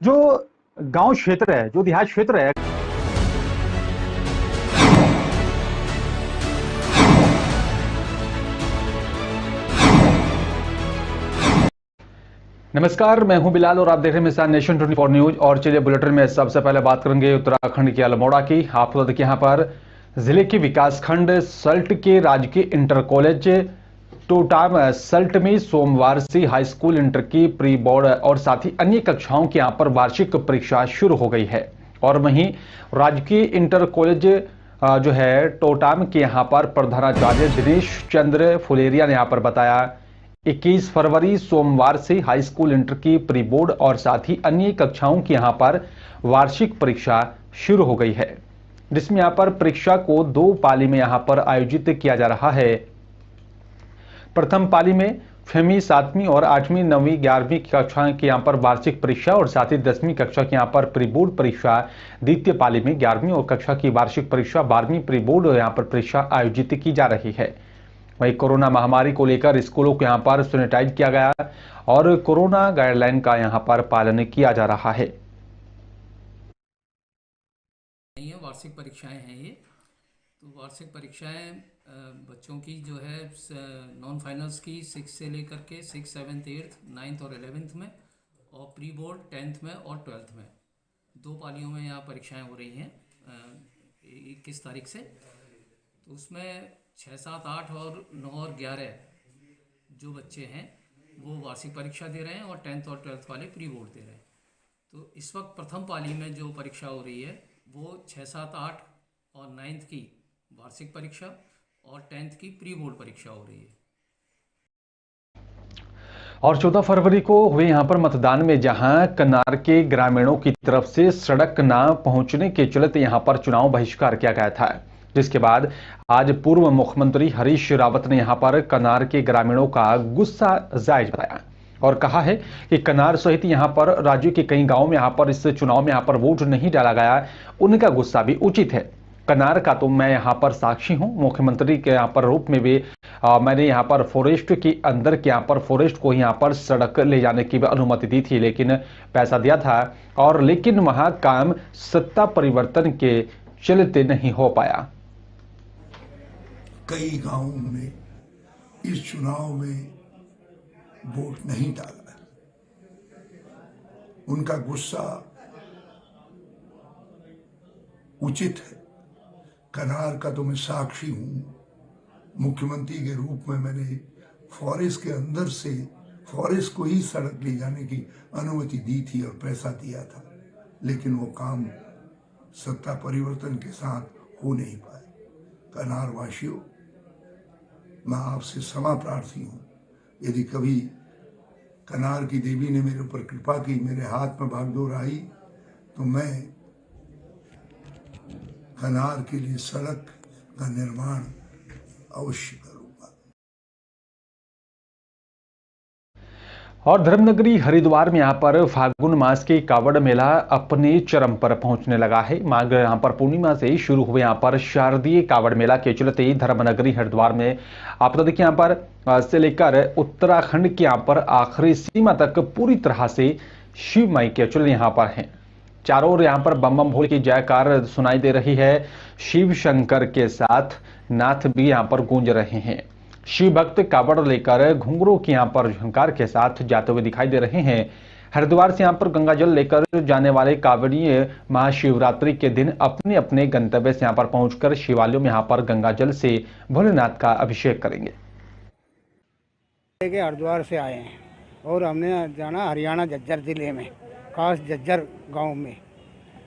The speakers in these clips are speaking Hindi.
जो गांव क्षेत्र है, जो देहात क्षेत्र है। नमस्कार, मैं हूं बिलाल और आप देख रहे हैं मिसान नेशन 24 न्यूज। और चलिए बुलेटिन में सबसे पहले बात करेंगे उत्तराखंड के अल्मोड़ा की। आपको देखिए यहाँ पर जिले के विकासखंड सल्ट के राजकीय इंटर कॉलेज टोटाम सल्ट में सोमवार से हाई स्कूल इंटर की प्री बोर्ड और साथ ही अन्य कक्षाओं की यहाँ पर वार्षिक परीक्षा शुरू हो गई है। और वहीं राजकीय इंटर कॉलेज जो है टोटाम के यहाँ पर प्रधानाचार्य दिनेश चंद्र फुलेरिया ने यहाँ पर बताया 21 फरवरी सोमवार से हाई स्कूल इंटर की प्री बोर्ड और साथ ही अन्य कक्षाओं की यहां पर वार्षिक परीक्षा शुरू हो गई है, जिसमें यहां पर परीक्षा को 2 पाली में यहां पर आयोजित किया जा रहा है। प्रथम पाली में 6वीं 7वीं और 8वीं 9वीं 11वीं कक्षा की यहां पर वार्षिक परीक्षा और साथ ही 10वीं कक्षा की यहां पर प्री बोर्ड परीक्षा, द्वितीय पाली में 11वीं और कक्षा की वार्षिक परीक्षा 12वीं प्री बोर्ड यहां पर परीक्षा आयोजित की जा रही है। वहीं कोरोना महामारी को लेकर स्कूलों को यहां पर सैनिटाइज किया गया और कोरोना गाइडलाइन का यहां पर पालन किया जा रहा है। वार्षिक परीक्षाएं हैं ये। तो वार्षिक परीक्षाएं बच्चों की जो है नॉन फाइनल्स की 6 से लेकर के 6, 7, 8, 9th और 11th में, और प्री बोर्ड 10th में और 12th में 2 पालियों में यहाँ परीक्षाएं हो रही हैं 21 तारीख से। तो उसमें 6, 7, 8 और 9 और 11 जो बच्चे हैं वो वार्षिक परीक्षा दे रहे हैं और 10th और 12th वाले प्री बोर्ड दे रहे हैं। तो इस वक्त प्रथम पाली में जो परीक्षा हो रही है वो 6, 7, 8 और 9th की वार्षिक परीक्षा और 10th की प्री बोर्ड परीक्षा हो रही है। और 14 फरवरी को हुए यहां पर मतदान में जहां कनार के ग्रामीणों की तरफ से सड़क न पहुंचने के चलते यहां पर चुनाव बहिष्कार किया गया था, जिसके बाद आज पूर्व मुख्यमंत्री हरीश रावत ने यहां पर कनार के ग्रामीणों का गुस्सा जायज बताया और कहा है कि कनार सहित यहां पर राज्य के कई गांवों में यहां पर इस चुनाव में यहां पर वोट नहीं डाला गया, उनका गुस्सा भी उचित है। कनार का तो मैं यहां पर साक्षी हूं, मुख्यमंत्री के यहां पर रूप में भी मैंने यहां पर फॉरेस्ट के अंदर के यहां पर फॉरेस्ट को यहां पर सड़क ले जाने की भी अनुमति दी थी, लेकिन पैसा दिया था और लेकिन वहां काम सत्ता परिवर्तन के चलते नहीं हो पाया। कई गांवों में इस चुनाव में वोट नहीं डाला, उनका गुस्सा उचित है। कनार का तो मैं साक्षी हूं, मुख्यमंत्री के रूप में मैंने फॉरेस्ट के अंदर से फॉरेस्ट को ही सड़क ले जाने की अनुमति दी थी और पैसा दिया था, लेकिन वो काम सत्ता परिवर्तन के साथ हो नहीं पाए। कनार वासियों, मैं आपसे क्षमा प्रार्थी हूं। यदि कभी कनार की देवी ने मेरे ऊपर कृपा की, मेरे हाथ में भागदौड़ आई, तो मैं कनार के लिए सड़क का निर्माण अवश्य करूंगा। और धर्मनगरी हरिद्वार में यहां पर फाल्गुन मास के कावड़ मेला अपने चरम पर पहुंचने लगा है। माघ यहां पर पूर्णिमा से ही शुरू हुए यहां पर शारदीय कावड़ मेला के चलते धर्मनगरी हरिद्वार में आप देखिए यहां पर से लेकर उत्तराखंड के यहां पर आखिरी सीमा तक पूरी तरह से शिव माई के चल यहां पर हैं। चारों ओर यहां पर बम बम भोले की जयकार सुनाई दे रही है। शिव शंकर के साथ नाथ भी यहां पर गूंज रहे हैं। शिव भक्त कावड़ लेकर घुंघरू की यहां पर झंकार के साथ जाते हुए दिखाई दे रहे हैं। हरिद्वार से यहां पर गंगा जल लेकर जाने वाले कावड़िए महाशिवरात्रि के दिन अपने अपने गंतव्य से यहां पर पहुंचकर शिवालयों में यहां पर गंगा जल से भोलेनाथ का अभिषेक करेंगे। हरिद्वार से आए हैं और हमने जाना हरियाणा झज्जर जिले में खास झज्जर गांव में,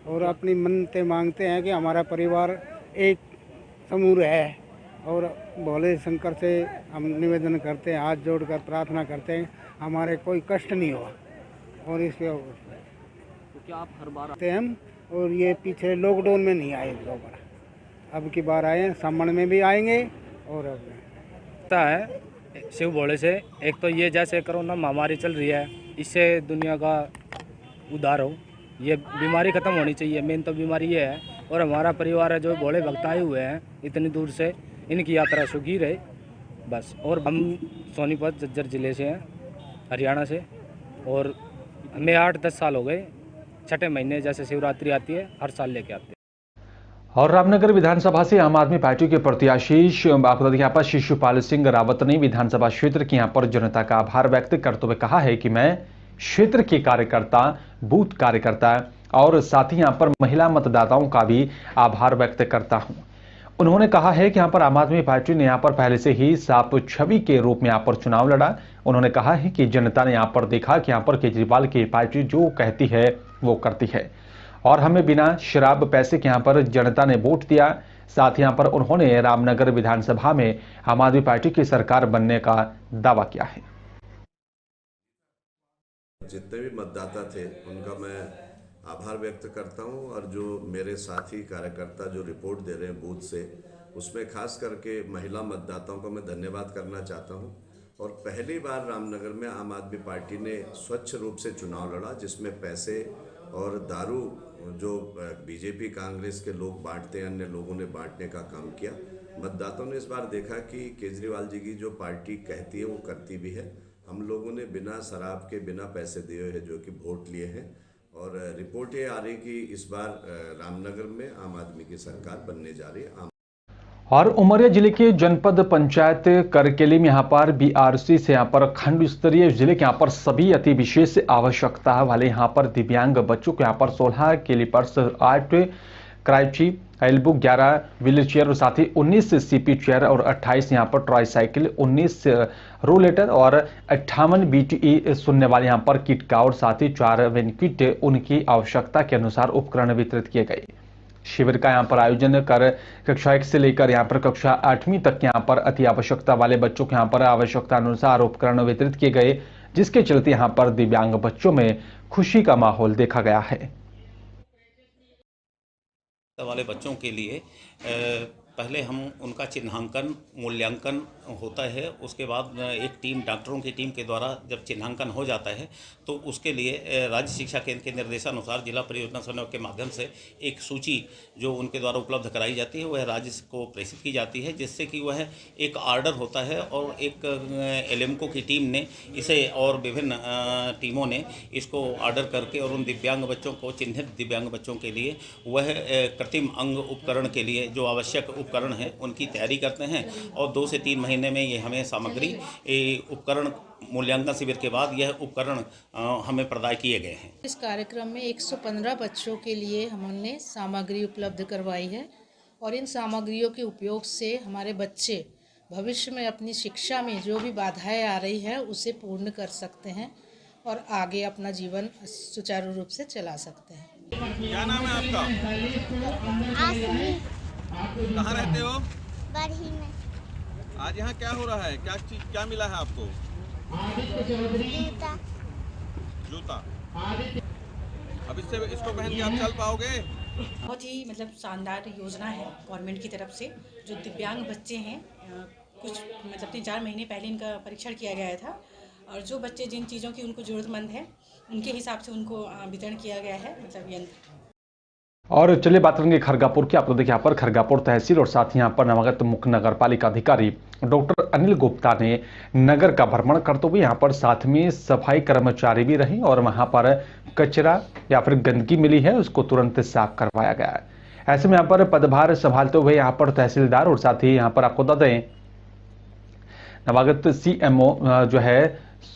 और अपनी मन्नतें मांगते हैं कि हमारा परिवार एक समूह है। और भोले शंकर से हम निवेदन करते हैं, हाथ जोड़कर प्रार्थना करते हैं हमारे कोई कष्ट नहीं हुआ। और इसके तो क्या आप हर बार आते हैं हम, और ये पीछे लॉकडाउन में नहीं आए 2 बार, अब की बार आए हैं, सामने में भी आएंगे। और अब है शिव भोले से, एक तो ये जैसे कोरोना महामारी चल रही है, इससे दुनिया का उद्धार हो, ये बीमारी ख़त्म होनी चाहिए। मेन तो बीमारी ये है। और हमारा परिवार है जो भोले भक्त आए हुए हैं इतनी दूर से, इनकी यात्रा सुखी रहे बस। और हम सोनीपत झज्जर ज़िले से हैं, हरियाणा से, और हमें 8-10 साल हो गए छठे महीने जैसे शिवरात्रि आती है हर साल लेके आते हैं। और रामनगर विधानसभा से आम आदमी पार्टी के प्रत्याशी यहाँ पर शिशुपाल सिंह रावत ने विधानसभा क्षेत्र की यहाँ पर जनता का आभार व्यक्त करते हुए कहा है कि मैं क्षेत्र के कार्यकर्ता, बूथ कार्यकर्ता और साथ ही यहाँ पर महिला मतदाताओं का भी आभार व्यक्त करता हूं। उन्होंने कहा है कि यहाँ पर आम आदमी पार्टी ने यहाँ पर पहले से ही साफ छवि के रूप में यहाँ पर चुनाव लड़ा। उन्होंने कहा है कि जनता ने यहाँ पर देखा कि यहाँ पर केजरीवाल की पार्टी जो कहती है वो करती है और हमें बिना शराब पैसे के यहाँ पर जनता ने वोट दिया। साथ ही यहाँ पर उन्होंने रामनगर विधानसभा में आम आदमी पार्टी की सरकार बनने का दावा किया है। जितने भी मतदाता थे उनका मैं आभार व्यक्त करता हूं और जो मेरे साथी कार्यकर्ता जो रिपोर्ट दे रहे हैं बूथ से, उसमें खास करके महिला मतदाताओं को मैं धन्यवाद करना चाहता हूं। और पहली बार रामनगर में आम आदमी पार्टी ने स्वच्छ रूप से चुनाव लड़ा, जिसमें पैसे और दारू जो बीजेपी कांग्रेस के लोग बांटते हैं, अन्य लोगों ने बांटने का काम किया। मतदाताओं ने इस बार देखा कि केजरीवाल जी की जो पार्टी कहती है वो करती भी है। हम लोगों ने बिना शराब के, बिना पैसे दिए हुए जो कि वोट लिए हैं और रिपोर्ट ये आ रही कि इस बार रामनगर में आम आदमी की सरकार बनने जा रही है। और उमरिया जिले के जनपद पंचायत करकेली में यहाँ पर बीआरसी से यहाँ पर खंड स्तरीय जिले के यहाँ पर सभी अति विशेष आवश्यकता वाले यहाँ पर दिव्यांग बच्चों को यहाँ पर 16 कैलिपर्स, 8 क्राइची एल्बो, 11 व्हीलर चेयर और साथ ही 19 सीपी चेयर और 28 यहाँ पर ट्राईसाइकिल, 19 रोलेटर और 58 बीटीई सुनने वाले यहाँ पर किट का और साथ ही 4 वेनकिट उनकी आवश्यकता के अनुसार उपकरण वितरित किए गए। शिविर का यहाँ पर आयोजन कर कक्षा 1 से लेकर यहाँ पर कक्षा 8वीं तक यहाँ पर अति आवश्यकता वाले बच्चों के यहाँ पर आवश्यकता अनुसार उपकरण वितरित किए गए, जिसके चलते यहाँ पर दिव्यांग बच्चों में खुशी का माहौल देखा गया है। वाले बच्चों के लिए पहले हम उनका चिन्हांकन, मूल्यांकन होता है। उसके बाद एक टीम, डॉक्टरों की टीम के द्वारा जब चिन्हांकन हो जाता है तो उसके लिए राज्य शिक्षा केंद्र के निर्देशानुसार जिला परियोजना समन्वय के माध्यम से एक सूची जो उनके द्वारा उपलब्ध कराई जाती है वह राज्य को प्रेषित की जाती है, जिससे कि वह एक आर्डर होता है और एक एलएमको की टीम ने इसे और विभिन्न टीमों ने इसको ऑर्डर करके और उन दिव्यांग बच्चों को, चिन्हित दिव्यांग बच्चों के लिए वह कृत्रिम अंग उपकरण के लिए जो आवश्यक उपकरण है उनकी तैयारी करते हैं और 2 से 3 महीने में ये हमें सामग्री उपकरण मूल्यांकन शिविर के बाद यह उपकरण हमें प्रदान किए गए हैं। इस कार्यक्रम में 115 बच्चों के लिए हमने सामग्री उपलब्ध करवाई है और इन सामग्रियों के उपयोग से हमारे बच्चे भविष्य में अपनी शिक्षा में जो भी बाधाएं आ रही है उसे पूर्ण कर सकते हैं और आगे अपना जीवन सुचारू रूप से चला सकते हैं। क्या नाम है आपका? कहाँ रहते हो? बरही में। आज यहाँ क्या हो रहा है? क्या मिला है आपको? जूता। जूता। अब इसको पहन के आप चल पाओगे? बहुत ही शानदार योजना है गवर्नमेंट की तरफ से। जो दिव्यांग बच्चे हैं, कुछ 3-4 महीने पहले इनका परीक्षण किया गया था और जो बच्चे जिन चीज़ों की उनको ज़रूरतमंद है उनके हिसाब से उनको वितरण किया गया है, यंत्र। और चलिए बात करेंगे खरगापुर की। आपको देखिए यहाँ पर खरगापुर तहसील और साथ ही यहाँ पर नवागत मुख्य नगर पालिका अधिकारी डॉक्टर अनिल गुप्ता ने नगर का भ्रमण करते हुए यहाँ पर साथ में सफाई कर्मचारी भी रहे और वहां पर कचरा या फिर गंदगी मिली है उसको तुरंत साफ करवाया गया है। ऐसे में यहाँ पर पदभार संभालते हुए यहाँ पर तहसीलदार और साथ ही यहाँ पर आपको बता दें नवागत सीएमओ जो है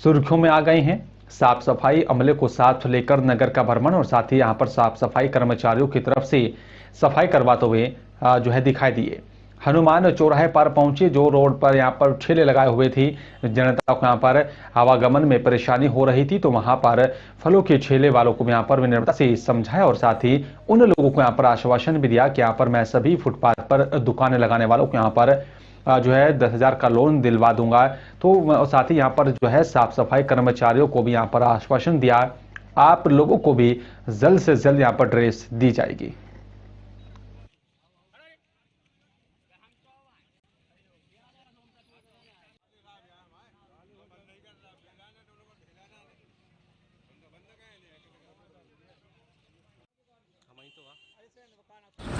सुर्खियों में आ गए हैं। साफ सफाई अमले को साथ लेकर नगर का भ्रमण और साथ ही यहाँ पर साफ सफाई कर्मचारियों की तरफ से सफाई करवाते हुए जो है दिखाई दिए। हनुमान चौराहे पर पहुंचे, जो रोड पर यहाँ पर ठेले लगाए हुए थी, जनता को यहाँ पर आवागमन में परेशानी हो रही थी तो वहां पर फलों के ठेले वालों को यहाँ पर विनम्रता से समझाया और साथ ही उन लोगों को यहाँ पर आश्वासन भी दिया कि यहाँ पर मैं सभी फुटपाथ पर दुकानें लगाने वालों को यहाँ पर जो है 10,000 का लोन दिलवा दूंगा। तो साथ ही यहाँ पर जो है साफ सफाई कर्मचारियों को भी यहाँ पर आश्वासन दिया, आप लोगों को भी जल्द से जल्द यहाँ पर ड्रेस दी जाएगी।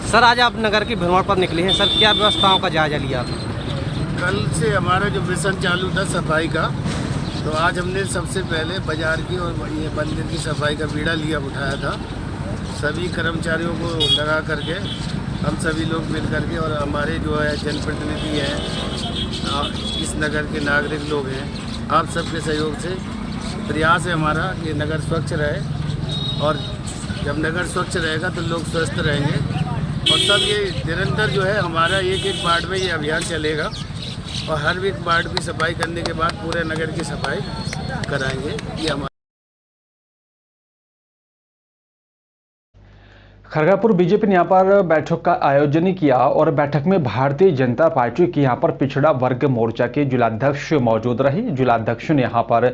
सर आज आप नगर की भ्रमण पर निकले हैं, सर क्या व्यवस्थाओं का जायजा लिया आपने? कल से हमारा जो मिशन चालू था सफाई का, तो आज हमने सबसे पहले बाजार की और ये मंदिर की सफाई का बीड़ा लिया उठाया था। सभी कर्मचारियों को लगा करके हम सभी लोग मिल करके और हमारे जो है जनप्रतिनिधि हैं, इस नगर के नागरिक लोग हैं, आप सबके सहयोग से प्रयास है हमारा कि नगर स्वच्छ रहे। और जब नगर स्वच्छ रहेगा तो लोग स्वस्थ रहेंगे। और तब ये निरंतर जो है हमारा एक एक वार्ड में ये अभियान चलेगा और हर एक वार्ड की सफाई करने के बाद पूरे नगर की सफाई कराएंगे। ये हमारा खड़गपुर बीजेपी ने यहाँ पर बैठक का आयोजन किया और बैठक में भारतीय जनता पार्टी की यहाँ पर पिछड़ा वर्ग मोर्चा के जिलाध्यक्ष मौजूद रहे। जिलाध्यक्ष ने यहाँ पर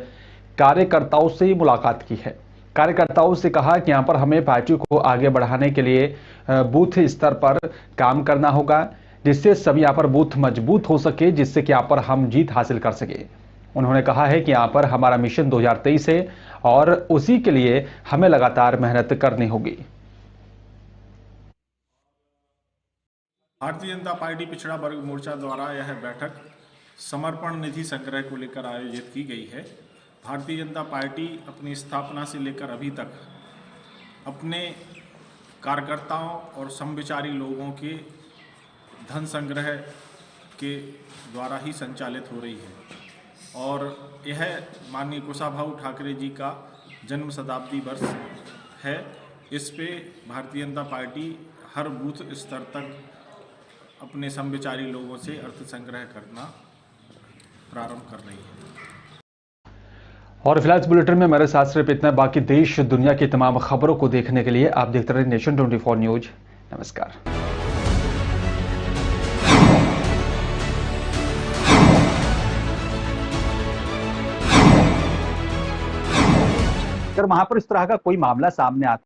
कार्यकर्ताओं से मुलाकात की है। कार्यकर्ताओं से कहा कि यहाँ पर हमें पार्टी को आगे बढ़ाने के लिए बूथ स्तर पर काम करना होगा, जिससे सब यहाँ पर बूथ मजबूत हो सके, जिससे कि यहाँ पर हम जीत हासिल कर सके। उन्होंने कहा है कि यहाँ पर हमारा मिशन 2023 है और उसी के लिए हमें लगातार मेहनत करनी होगी। भारतीय जनता पार्टी पिछड़ा वर्ग मोर्चा द्वारा यह बैठक समर्पण निधि संग्रह को लेकर आयोजित की गई है। भारतीय जनता पार्टी अपनी स्थापना से लेकर अभी तक अपने कार्यकर्ताओं और समविचारी लोगों के धन संग्रह के द्वारा ही संचालित हो रही है और यह माननीय कुशाभाऊ ठाकरे जी का जन्म शताब्दी वर्ष है। इस पे भारतीय जनता पार्टी हर बूथ स्तर तक अपने समविचारी लोगों से अर्थ संग्रह करना प्रारंभ कर रही है। और फिलहाल इस बुलेटिन में मेरे साथ सिर्फ इतना। बाकी देश दुनिया की तमाम खबरों को देखने के लिए आप देखते रहिए नेशन 24 न्यूज। नमस्कार। अगर वहां पर इस तरह का कोई मामला सामने आता